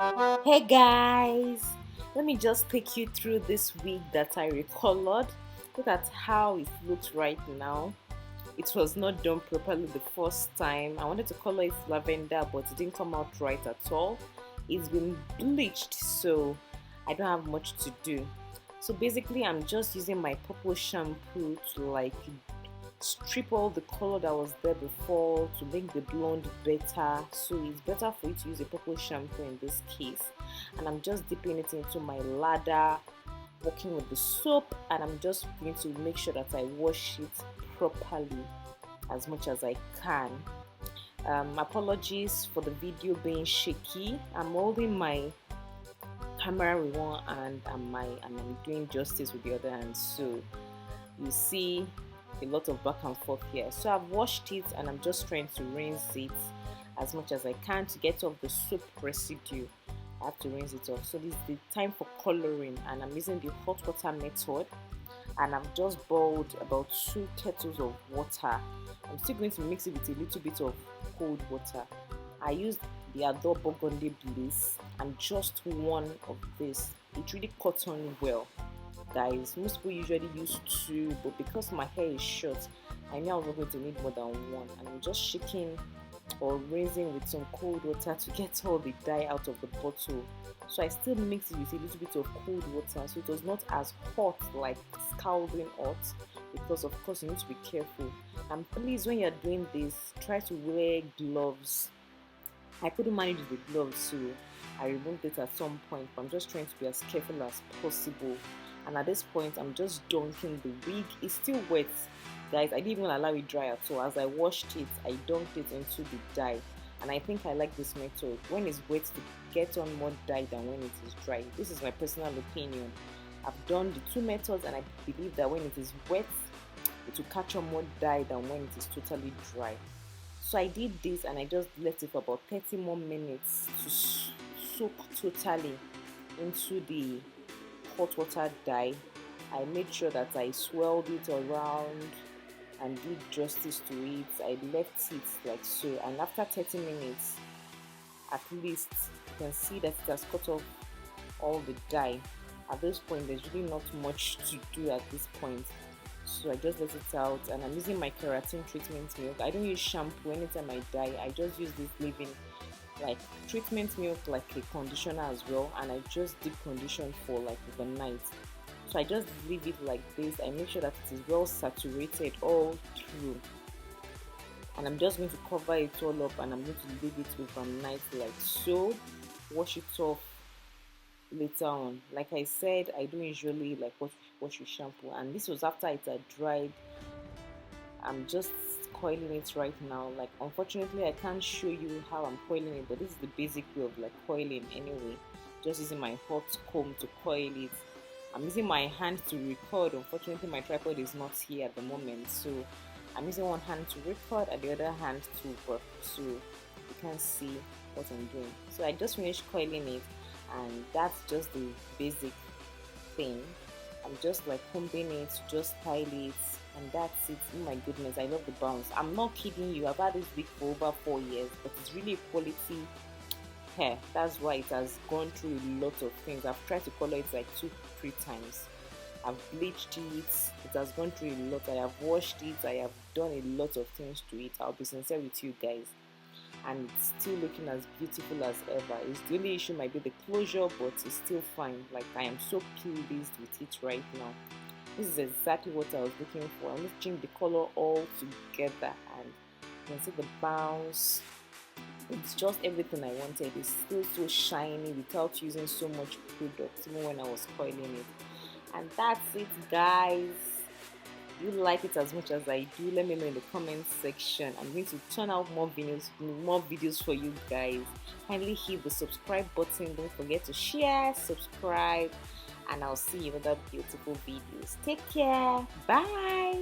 Hey guys, let me just take you through this wig that I recolored. Look at how it looks right now. It was not done properly the first time. I wanted to color it lavender, but it didn't come out right at all. It's been bleached, so I don't have much to do. So basically, I'm just using my purple shampoo to strip all the color that was there before to make the blonde better. So it's better for you to use a purple shampoo in this case. And I'm just dipping it into my ladder, working with the soap, and I'm just going to make sure that I wash it properly as much as I can. Apologies for the video being shaky. I'm holding my camera with one hand and I'm doing justice with the other hand. So you see a lot of back and forth here. So I've washed it and I'm just trying to rinse it as much as I can to get off the soap residue. I have to rinse it off. So this is the time for coloring, and I'm using the hot water method, and I've just boiled about 2 kettles of water. I'm still going to mix it with a little bit of cold water. I used the Adore Burgundy Bliss and just one of this. It really caught on well, guys. Most people usually use 2, but because my hair is short, I knew I was not going to need more than 1, and I'm just shaking or rinsing with some cold water to get all the dye out of the bottle. So I still mix it with a little bit of cold water, so it was not as hot, like scalding hot, because of course you need to be careful. And please, when you're doing this, try to wear gloves. I couldn't manage with the gloves, so I removed it at some point, but I'm just trying to be as careful as possible. And at this point, I'm just dunking the wig. It's still wet, guys. I didn't even allow it dry at all. As I washed it, I dunked it into the dye, and I think I like this method. When it's wet, to get on more dye than when it is dry. This is my personal opinion. I've done the 2 methods, and I believe that when it is wet, it will catch on more dye than when it is totally dry. So I did this and I just left it for about 30 more minutes to soak totally into the hot water dye. I made sure that I swirled it around and did justice to it. I left it like so, and after 30 minutes at least, you can see that it has cut off all the dye. At this point, there's really not much to do at this point. So I just let it out, and I'm using my keratin treatment milk. I don't use shampoo anytime I dye. I just use this leave-in like treatment milk, like a conditioner as well, and I just deep condition for like overnight. So I just leave it like this. I make sure that it is well saturated all through, and I'm just going to cover it all up, and I'm going to leave it overnight like so. Wash it off later on. Like I said, I don't usually like wash with shampoo, and this was after it had dried. I'm just coiling it right now. Like, unfortunately, I can't show you how I'm coiling it, but this is the basic way of like coiling anyway. Just using my hot comb to coil it. I'm using my hand to record. Unfortunately, my tripod is not here at the moment, so I'm using one hand to record and the other hand to work, so you can see what I'm doing. So I just finished coiling it, and that's just the basic thing. I'm just like combing it, just style it, and that's it. Oh my goodness, I love the bounce. I'm not kidding you. I've had this wig for over 4 years, but it's really a quality hair. That's why it has gone through a lot of things. I've tried to color it like 2-3 times. I've bleached it. It has gone through a lot. I have washed it. I have done a lot of things to it. I'll be sincere with you guys, and it's still looking as beautiful as ever. It's the only issue might be the closure, but it's still fine. Like, I am so pleased with it right now. This is exactly what I was looking for. I'm mixing the color all together, and you can see the bounce. It's just everything I wanted. It's still so shiny without using so much product, even when I was coiling it. And that's it, guys. You like it as much as I do, let me know in the comment section. I'm going to turn out more videos for you guys. Kindly hit the subscribe button. Don't forget to share, subscribe, and I'll see you in other beautiful videos. Take care. Bye.